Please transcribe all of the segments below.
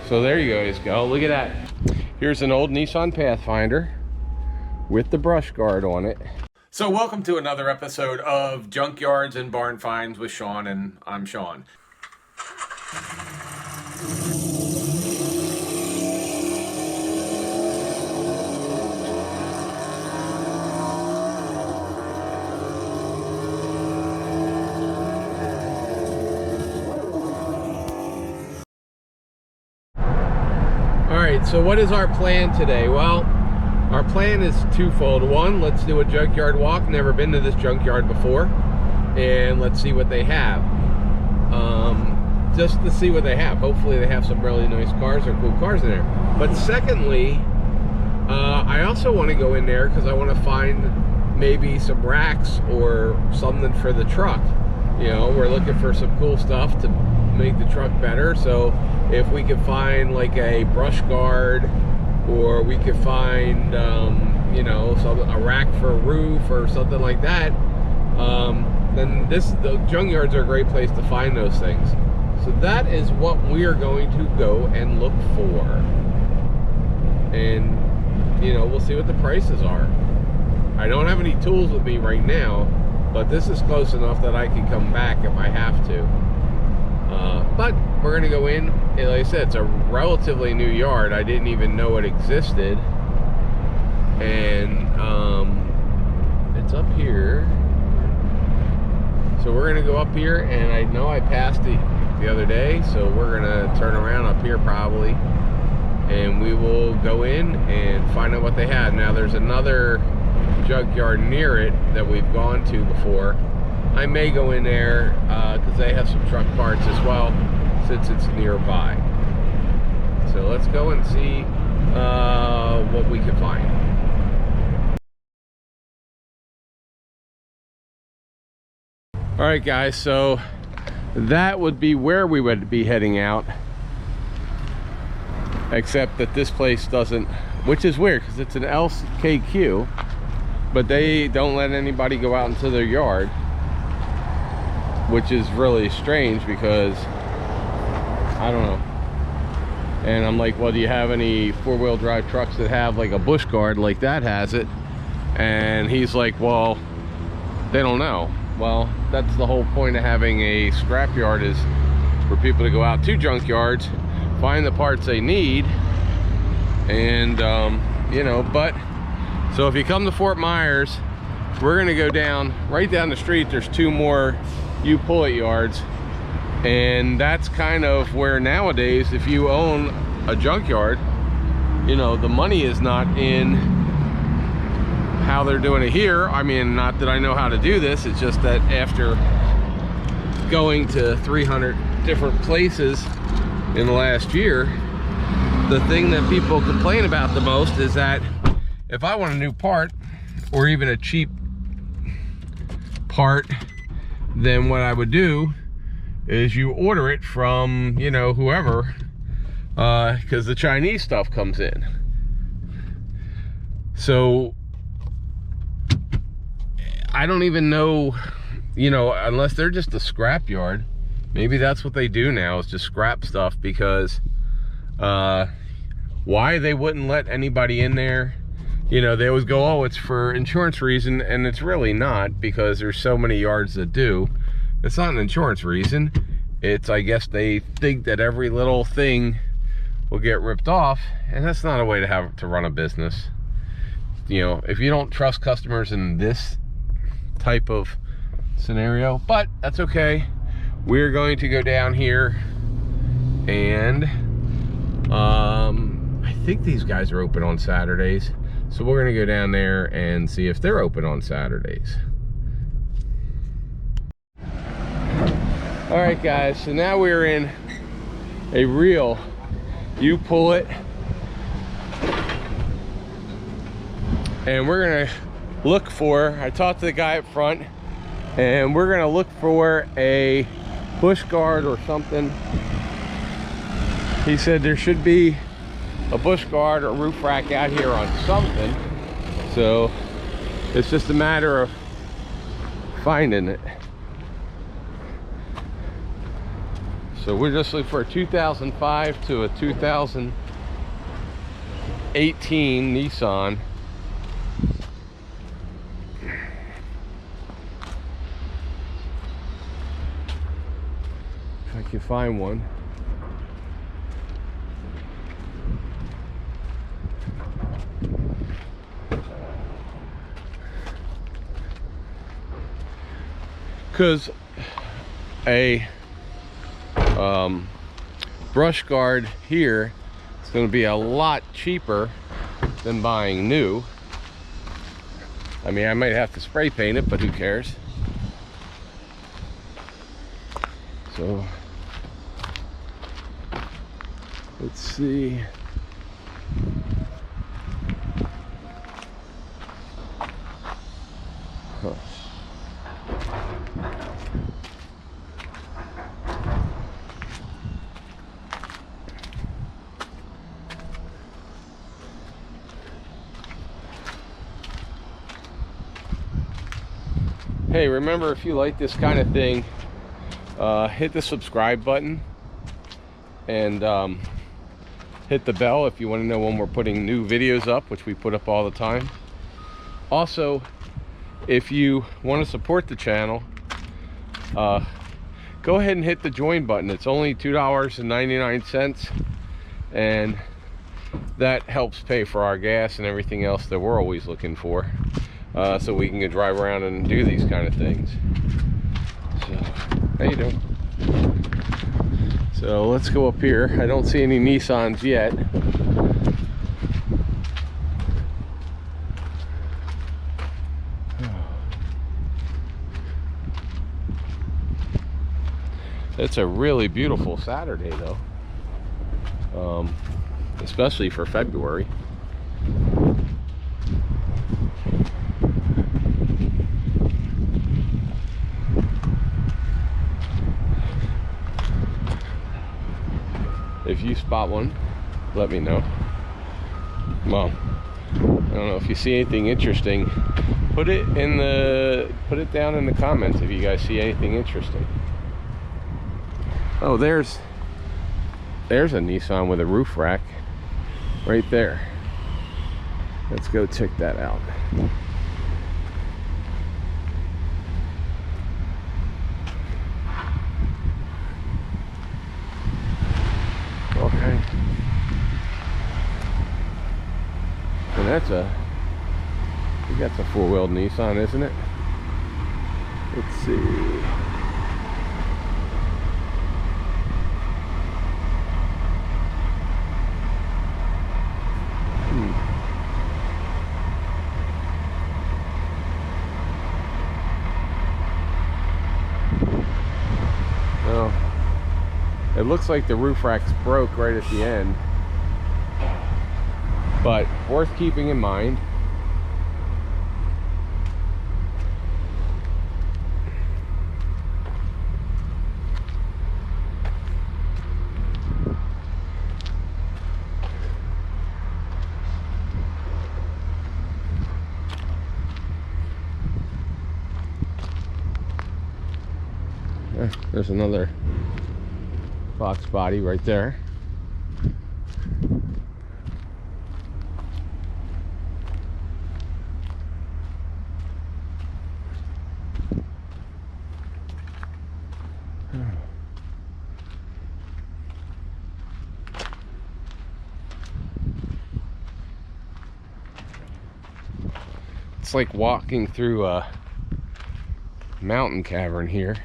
So there you guys go. Look at that. Here's an old Nissan Pathfinder with the brush guard on it. So welcome to another episode of Junkyards and Barn Finds with Sean, and I'm Sean. Alright, so what is our plan today? Well, our plan is twofold. One, let's do a junkyard walk. Never been to this junkyard before. And let's see what they have. Just to see what they have. Hopefully they have some really nice cars or cool cars in there. But secondly, I also want to go in there because I want to find maybe some racks or something for the truck. You know, we're looking for some cool stuff to make the truck better. So if we could find like a brush guard, or we could find you know, a rack for a roof or something like that, then the junkyards are a great place to find those things. So that is what we are going to go and look for, and you know, we'll see what the prices are. I don't have any tools with me right now, but this is close enough that I can come back if I have to. But we're gonna go in, and like I said, it's a relatively new yard. I didn't even know it existed, and it's up here. So we're gonna go up here, and I know I passed it the other day, so we're gonna turn around up here probably, and we will go in and find out what they had. Now there's another junkyard near it that we've gone to before. I may go in there because they have some truck parts as well, since it's nearby. So let's go and see what we can find. All right, guys, so that would be where we would be heading out, except that this place doesn't, which is weird because it's an LKQ, but they don't let anybody go out into their yard, which is really strange because I don't know. And I'm like, well, do you have any four-wheel drive trucks that have like a bush guard like that has it? And he's like, well, they don't know. Well, that's the whole point of having a scrapyard, is for people to go out to junkyards, find the parts they need, and you know. But so if you come to Fort Myers, we're gonna go down right down the street. There's two more pull-it yards, and that's kind of where nowadays, if you own a junkyard, you know, the money is not in how they're doing it here. I mean, not that I know how to do this, it's just that after going to 300 different places in the last year, the thing that people complain about the most is that if I want a new part, or even a cheap part, then what I would do is you order it from, you know, whoever, because the Chinese stuff comes in. So I don't even know, you know, unless they're just a scrap yard. Maybe that's what they do now, is just scrap stuff, because why they wouldn't let anybody in there. You know, they always go, oh, it's for insurance reason, and it's really not, because there's so many yards that do. It's not an insurance reason. It's, I guess they think that every little thing will get ripped off, and that's not a way to run a business. You know, if you don't trust customers in this type of scenario, but that's okay. We're going to go down here, and I think these guys are open on Saturdays. So we're gonna go down there and see if they're open on Saturdays. All right, guys, so now we're in a real pull-it, and we're gonna look for, I talked to the guy up front, and we're gonna look for a bush guard or something. He said there should be a bush guard or roof rack out here on something, so it's just a matter of finding it. So we're just looking for a 2005 to a 2018 Nissan. If I can find one. Because a brush guard here is going to be a lot cheaper than buying new. I mean, I might have to spray paint it, but who cares? So let's see. Huh. Hey, remember, if you like this kind of thing, hit the subscribe button and hit the bell if you want to know when we're putting new videos up, which we put up all the time. Also, if you want to support the channel, go ahead and hit the join button. It's only $2.99, and that helps pay for our gas and everything else that we're always looking for. So we can go drive around and do these kind of things. So, how you doing? So let's go up here. I don't see any Nissans yet. It's a really beautiful Saturday though, especially for February. If you spot one, let me know. Well, I don't know if you see anything interesting. Put it down in the comments if you guys see anything interesting. Oh, there's a Nissan with a roof rack right there. Let's go check that out. Okay. And that's a four-wheel Nissan, isn't it? Let's see. Oh. It looks like the roof rack's broke right at the end, but worth keeping in mind. There's another box body right there. It's like walking through a mountain cavern here.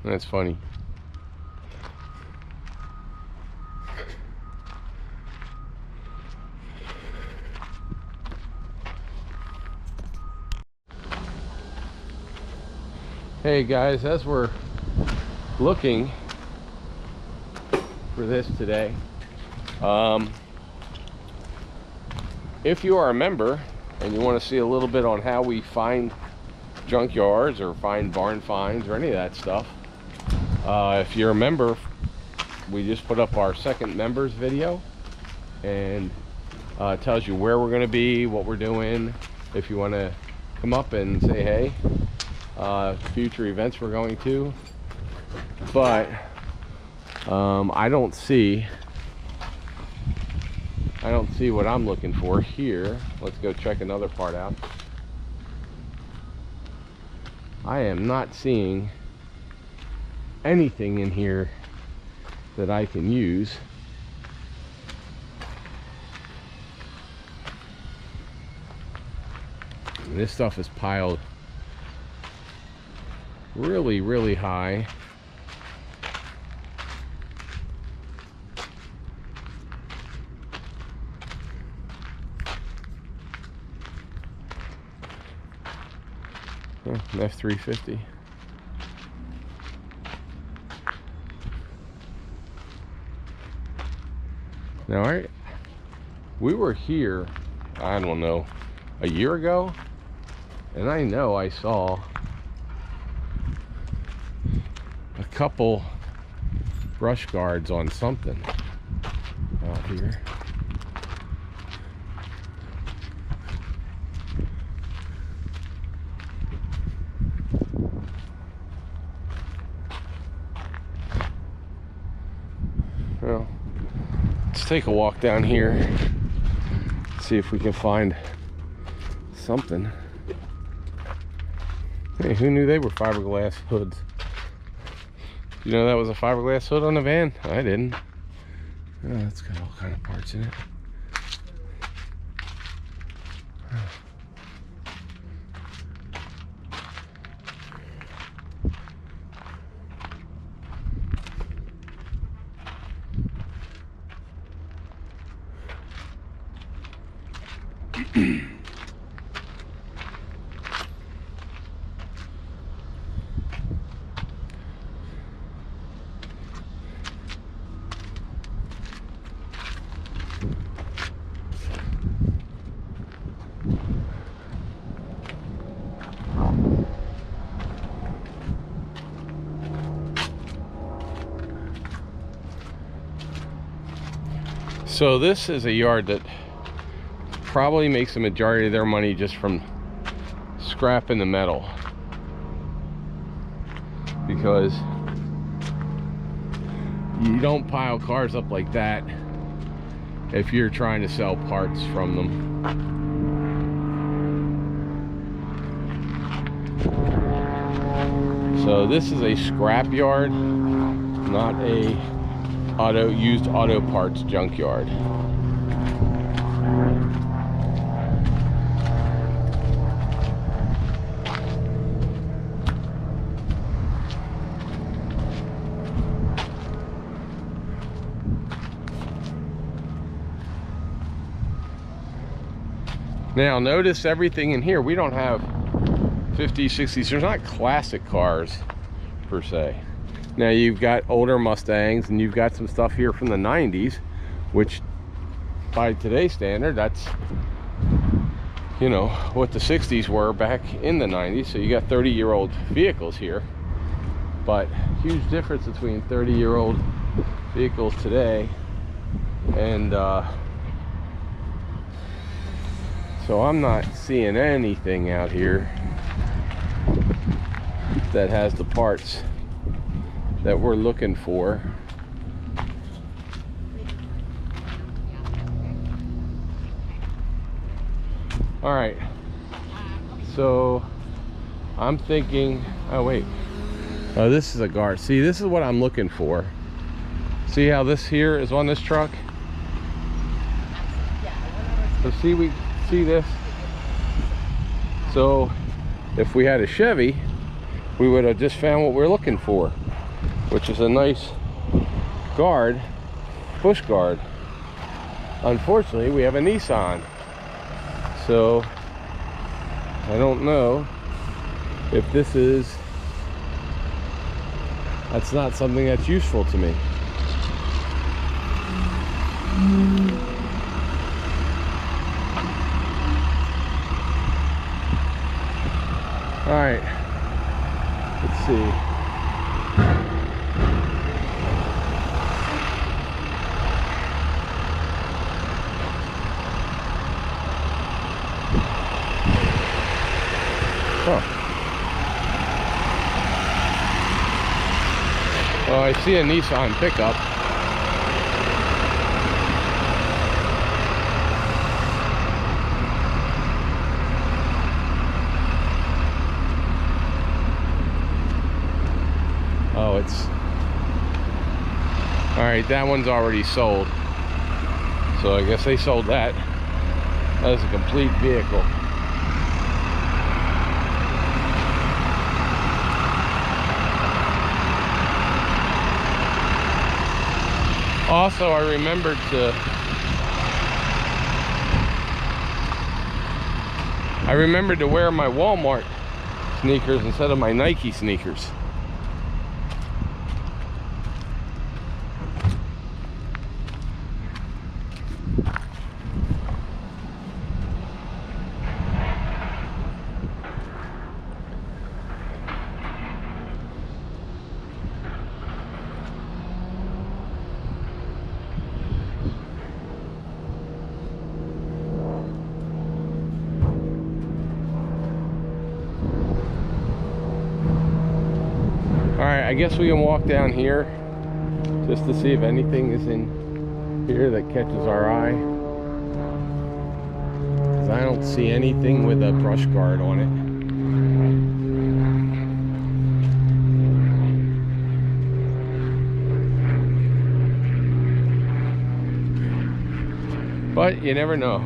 That's funny. Hey guys, as we're looking for this today, if you are a member and you want to see a little bit on how we find junkyards or find barn finds or any of that stuff, if you're a member, we just put up our second members video, and it tells you where we're going to be, what we're doing. If you want to come up and say hey, future events we're going to. But I don't see what I'm looking for here. Let's go check another part out. I am not seeing anything in here that I can use. And this stuff is piled really, really high. An F350. Now, we were here, I don't know, a year ago, and I know I saw a couple brush guards on something out here. Well, let's take a walk down here, see if we can find something. Hey, who knew they were fiberglass hoods? You know that was a fiberglass hood on the van? I didn't. Oh, it's got all kind of parts in it. So this is a yard that probably makes the majority of their money just from scrapping the metal, because you don't pile cars up like that if you're trying to sell parts from them. So this is a scrap yard, not a used auto parts junkyard. Now notice everything in here, we don't have 50s, 60s, there's not classic cars per se. Now you've got older Mustangs, and you've got some stuff here from the 90s, which by today's standard, that's, you know, what the 60s were back in the 90s. So you got 30-year-old vehicles here, but huge difference between 30-year-old vehicles today and so I'm not seeing anything out here that has the parts that we're looking for. All right, so I'm thinking, oh wait, oh, this is a guard. See, this is what I'm looking for. See how this here is on this truck? So see, we see this. So if we had a Chevy, we would have just found what we're looking for, which is a nice guard, push guard. Unfortunately, we have a Nissan, so I don't know if this is That's not something that's useful to me. All right, let's see. Oh. Well, I see a Nissan pickup. Oh, it's... All right, that one's already sold. So I guess they sold that. That is a complete vehicle. Also, I remembered to wear my Walmart sneakers instead of my Nike sneakers. I guess we can walk down here just to see if anything is in here that catches our eye. Because I don't see anything with a brush guard on it. But you never know.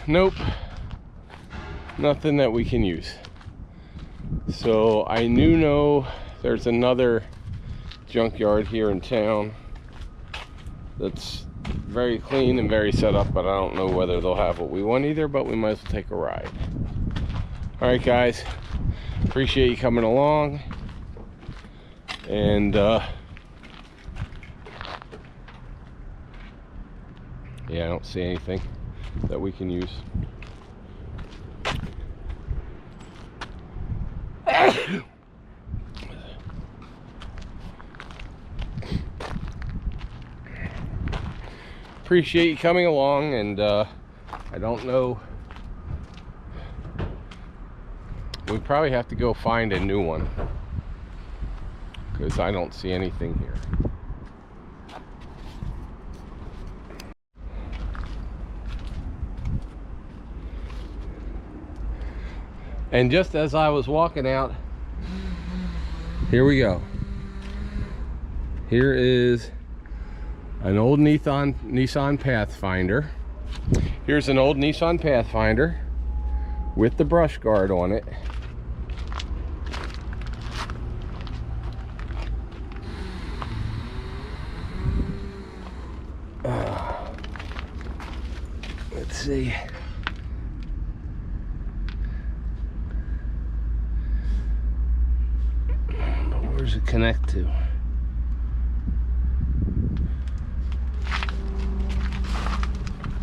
Nope, nothing that we can use. So I know there's another junkyard here in town that's very clean and very set up, but I don't know whether they'll have what we want either, but we might as well take a ride. All right, guys, appreciate you coming along, and yeah, I don't see anything that we can use. Appreciate you coming along, and I don't know, we probably have to go find a new one because I don't see anything here. And just as I was walking out, here we go. Here is an old Nissan Pathfinder. Here's an old Nissan Pathfinder with the brush guard on it. Let's see. Where's it connect to?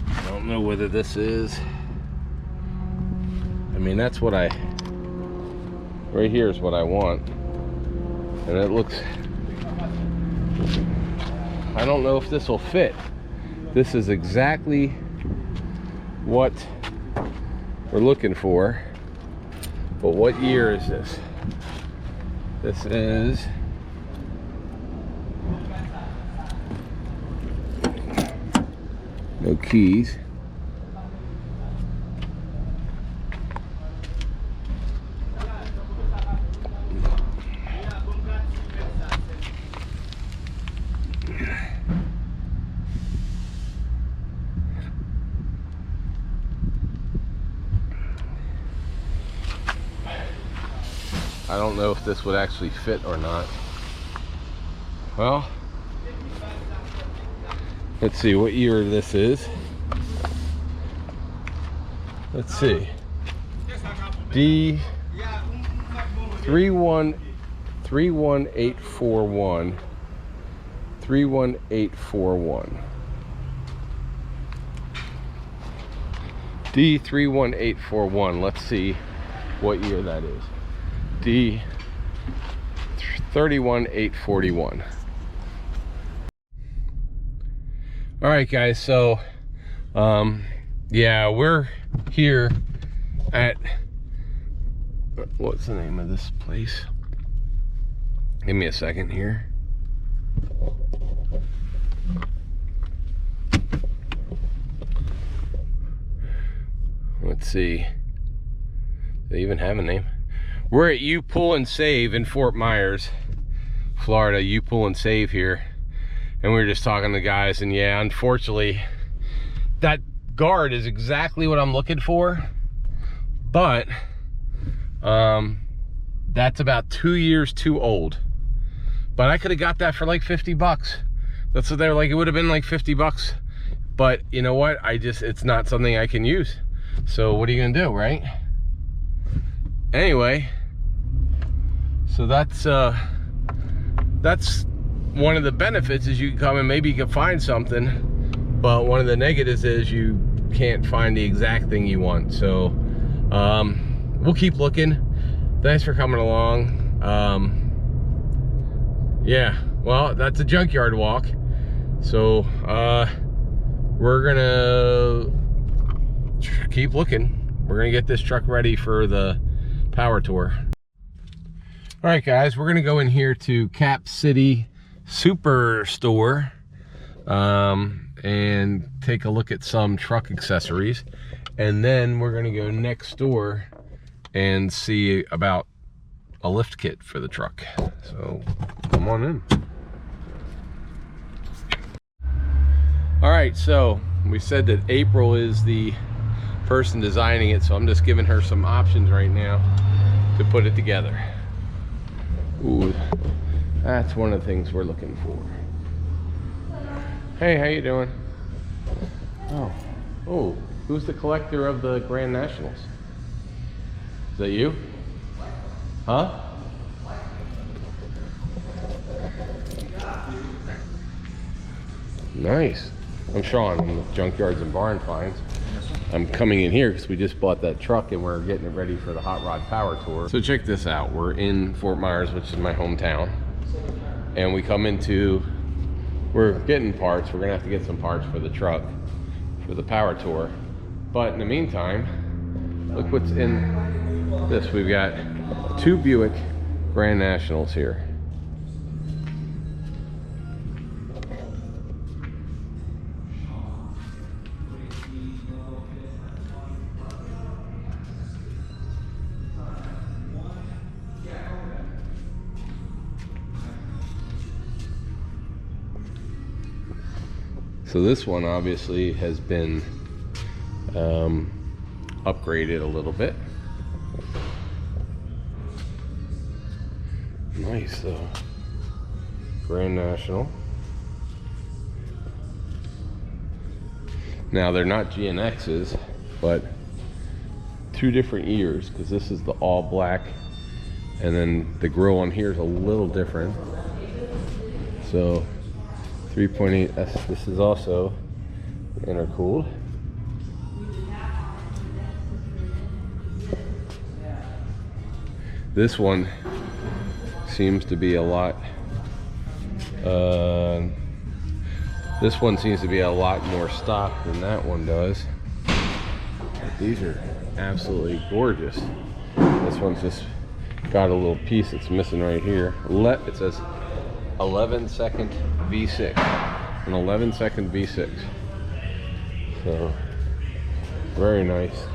I don't know whether this is, I mean, that's what I right here is what I want. And it looks, I don't know if this will fit. This is exactly what we're looking for. But what year is this? This is no keys. I don't know if this would actually fit or not. Well, let's see what year this is. Let's see. D31841. 31841. D31841. Let's see what year that is. D31841. All right, guys. So, yeah, we're here at, what's the name of this place? Give me a second here. Let's see. Do they even have a name? We're at U Pull and Save in Fort Myers, Florida. U Pull and Save here. And we were just talking to guys, and yeah, unfortunately, that guard is exactly what I'm looking for. But that's about 2 years too old. But I could have got that for like 50 bucks. That's what they're like. It would have been like 50 bucks. But you know what? It's not something I can use. So what are you gonna do, right? Anyway, so that's one of the benefits is you can come and maybe you can find something, but one of the negatives is you can't find the exact thing you want. So we'll keep looking. Thanks for coming along. Yeah, well, that's a junkyard walk. So we're gonna keep looking. We're gonna get this truck ready for the power tour. All right, guys, we're gonna go in here to Cap City Superstore and take a look at some truck accessories, and then we're gonna go next door and see about a lift kit for the truck. So come on in. All right, so we said that April is the person designing it, so I'm just giving her some options right now to put it together. Ooh, that's one of the things we're looking for. Hey, how you doing? Oh, who's the collector of the Grand Nationals? Is that you? Huh? Nice. I'm Sean. I'm with Junkyards and Barn Finds. I'm coming in here because we just bought that truck and we're getting it ready for the hot rod power tour. So check this out. We're in Fort Myers, which is my hometown. And we come into, we're getting parts. We're gonna have to get some parts for the truck, for the power tour. But in the meantime, look what's in this. We've got 2 Buick Grand Nationals here. So this one obviously has been upgraded a little bit. Nice though. Grand National. Now they're not GNXs, but 2 different years, because this is the all black and then the grill on here is a little different. So 3.8, this is also intercooled. This one seems to be a lot this one seems to be a lot more stock than that one does. But these are absolutely gorgeous. This one's just got a little piece that's missing right here. It says 11-second V6, an 11-second V6. So very nice.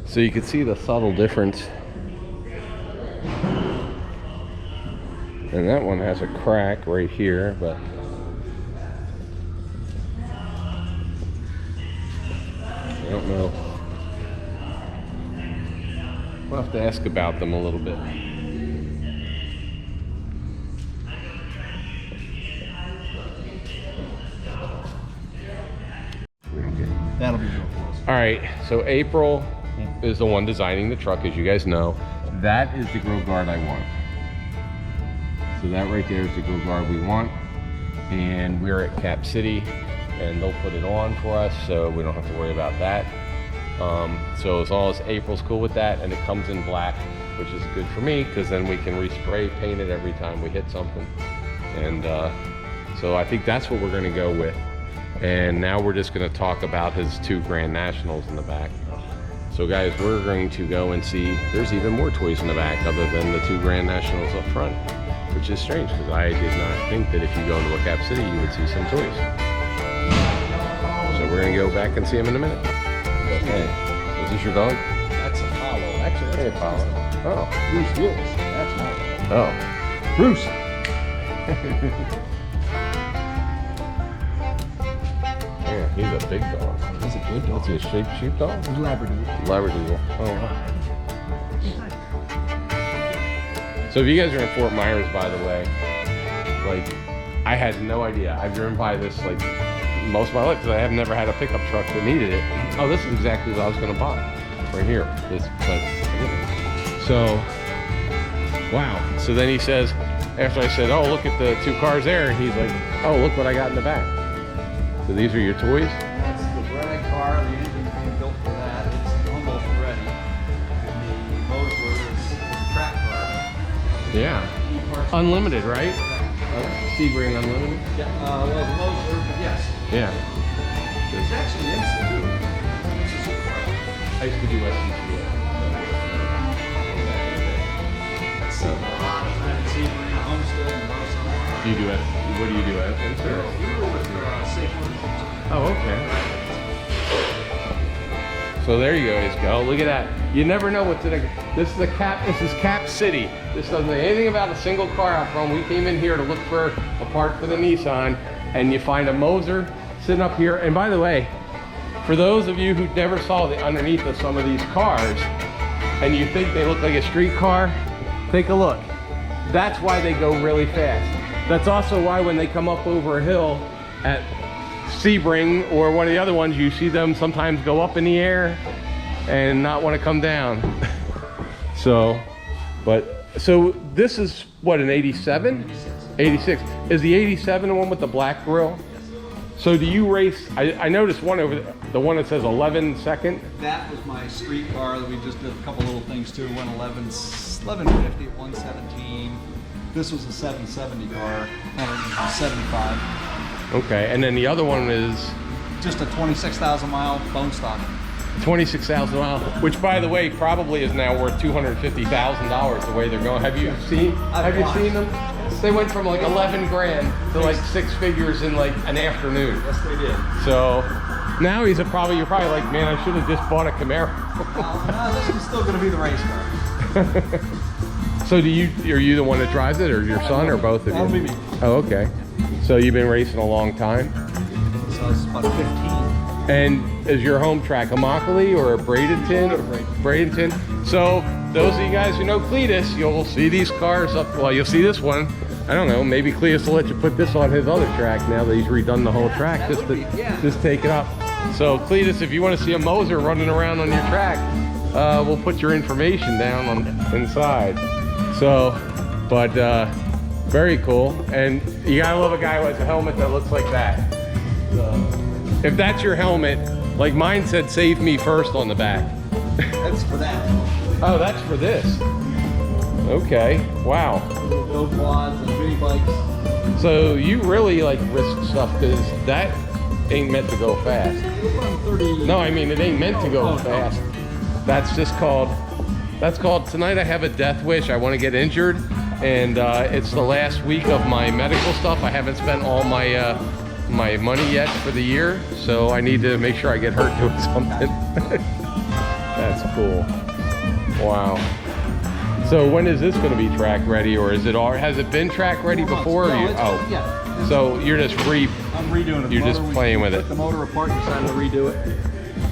So you can see the subtle difference. And that one has a crack right here, but I don't know. We'll have to ask about them a little bit. That'll be real close. All right, so April is the one designing the truck, as you guys know. That is the grill guard I want. So that right there is the grill guard we want. And we're at Cap City, and they'll put it on for us, so we don't have to worry about that. So as long as April's cool with that, and it comes in black, which is good for me, because then we can respray paint it every time we hit something. And so I think that's what we're gonna go with. And now we're just gonna talk about his 2 Grand Nationals in the back. So guys, we're going to go and see, there's even more toys in the back other than the 2 Grand Nationals up front, which is strange because I did not think that if you go into a Cap City, you would see some toys. So we're gonna go back and see him in a minute. Okay, is this your dog? That's Apollo. Actually, that's Apollo. Oh. Bruce Willis. That's my Oh. Bruce. Yeah, he's a big dog. He's a good dog. What's he, a sheepdog? Labradoodle. Labradoodle. Oh, wow. So if you guys are in Fort Myers, by the way, like, I had no idea. I've driven by this, like, most of my life because I have never had a pickup truck that needed it. Oh, this is exactly what I was going to buy. Right here. This, but, so, wow. So then he says, after I said, oh, look at the 2 cars there, he's like, oh, look what I got in the back. So these are your toys? That's the red car. The engine's being built for that. It's almost ready. And the motor is the track car. Yeah. Unlimited, right? Sebring Unlimited? Yeah. Well, the motor, yes. Yeah. It's actually instant too. It's a super car. I used to do SCCA. That's a lot of time in Sebring, Homestead, and Roseville. You do it. What do you do at Insert? We were with Safe. Oh, okay. So there you guys go. Look at that. You never know what's in a. This is Cap City. This doesn't say anything about a single car out front. We came in here to look for a part for the Nissan, and you find a Moser sitting up here. And by the way, for those of you who never saw the underneath of some of these cars, and you think they look like a street car, take a look. That's why they go really fast. That's also why when they come up over a hill at Sebring or one of the other ones, you see them sometimes go up in the air and not want to come down. So this is what, an 87? 86. Is the 87 the one with the black grille? So do you race, I noticed one over there, the one that says 11-second? That was my street car that we just did a couple little things to. Went 1150 at 117. This was a 770 car, 175. Okay, and then the other one is? Just a 26,000 mile bone stock. 26,000 miles, which by the way, probably is now worth $250,000 the way they're going. Have you seen them? They went from like 11 grand to like 6 figures in like an afternoon. Yes, they did. So now you're probably like, man, I should have just bought a Camaro. No, this is still going to be the race car. So are you the one that drives it, or your son, or both of you? That'll be me. Oh, okay. So you've been racing a long time? So it's about 15. And is your home track Immokalee or Bradenton? Bradenton. So those of you guys who know Cletus, you'll see these cars up. Well, you'll see this one. I don't know. Maybe Cletus will let you put this on his other track now that he's redone the whole track. Just take it up. So Cletus, if you want to see a Moser running around on your track, we'll put your information down on inside. So But very cool. And you gotta love a guy who has a helmet that looks like that. If that's your helmet, like mine said, "Save me first" on the back. That's for that. Oh, that's for this. Okay, wow. Little quads and mini bikes. So you really like risk stuff, because that ain't meant to go fast. No, I mean, it ain't meant to go fast. That's just called, tonight I have a death wish. I want to get injured, and it's the last week of my medical stuff. I haven't spent all my my money yet for the year, so I need to make sure I get hurt doing something. That's cool. Wow. So when is this going to be track ready, or is it all? Has it been track ready before? No, Oh, yeah. So you're just I'm redoing it. You're just playing with it. Took the motor apart, decided to redo it,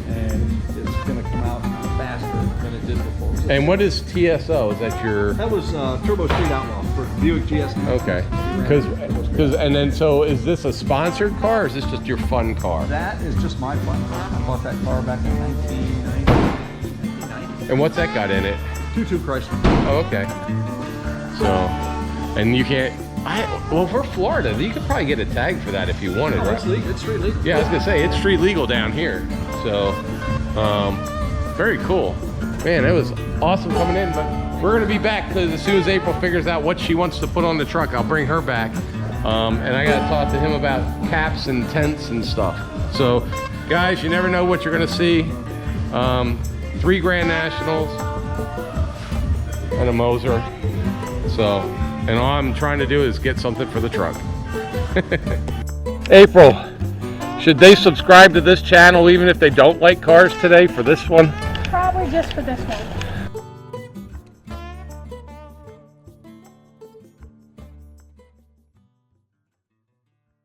and it's going to come out faster than it did before. And what is TSO? Is that your? That was Turbo Street Outlaw for Buick GS. Okay. Because and then so is this a sponsored car, or is this just your fun car? That is just my fun car. I bought that car back in 1990. And what's that got in it? 2.2 Chrysler. Oh, okay. So, and you can't. Well, for Florida, you could probably get a tag for that if you wanted, right? It's legal. It's street legal. Yeah, I was gonna say it's street legal down here. So, very cool. Man, it was awesome coming in. But we're gonna be back, because as soon as April figures out what she wants to put on the truck, I'll bring her back. And I gotta talk to him about caps and tents and stuff. So, guys, you never know what you're gonna see. 3 Grand Nationals and a Moser. So, and all I'm trying to do is get something for the truck. April, should they subscribe to this channel even if they don't like cars today for this one? Probably just for this one.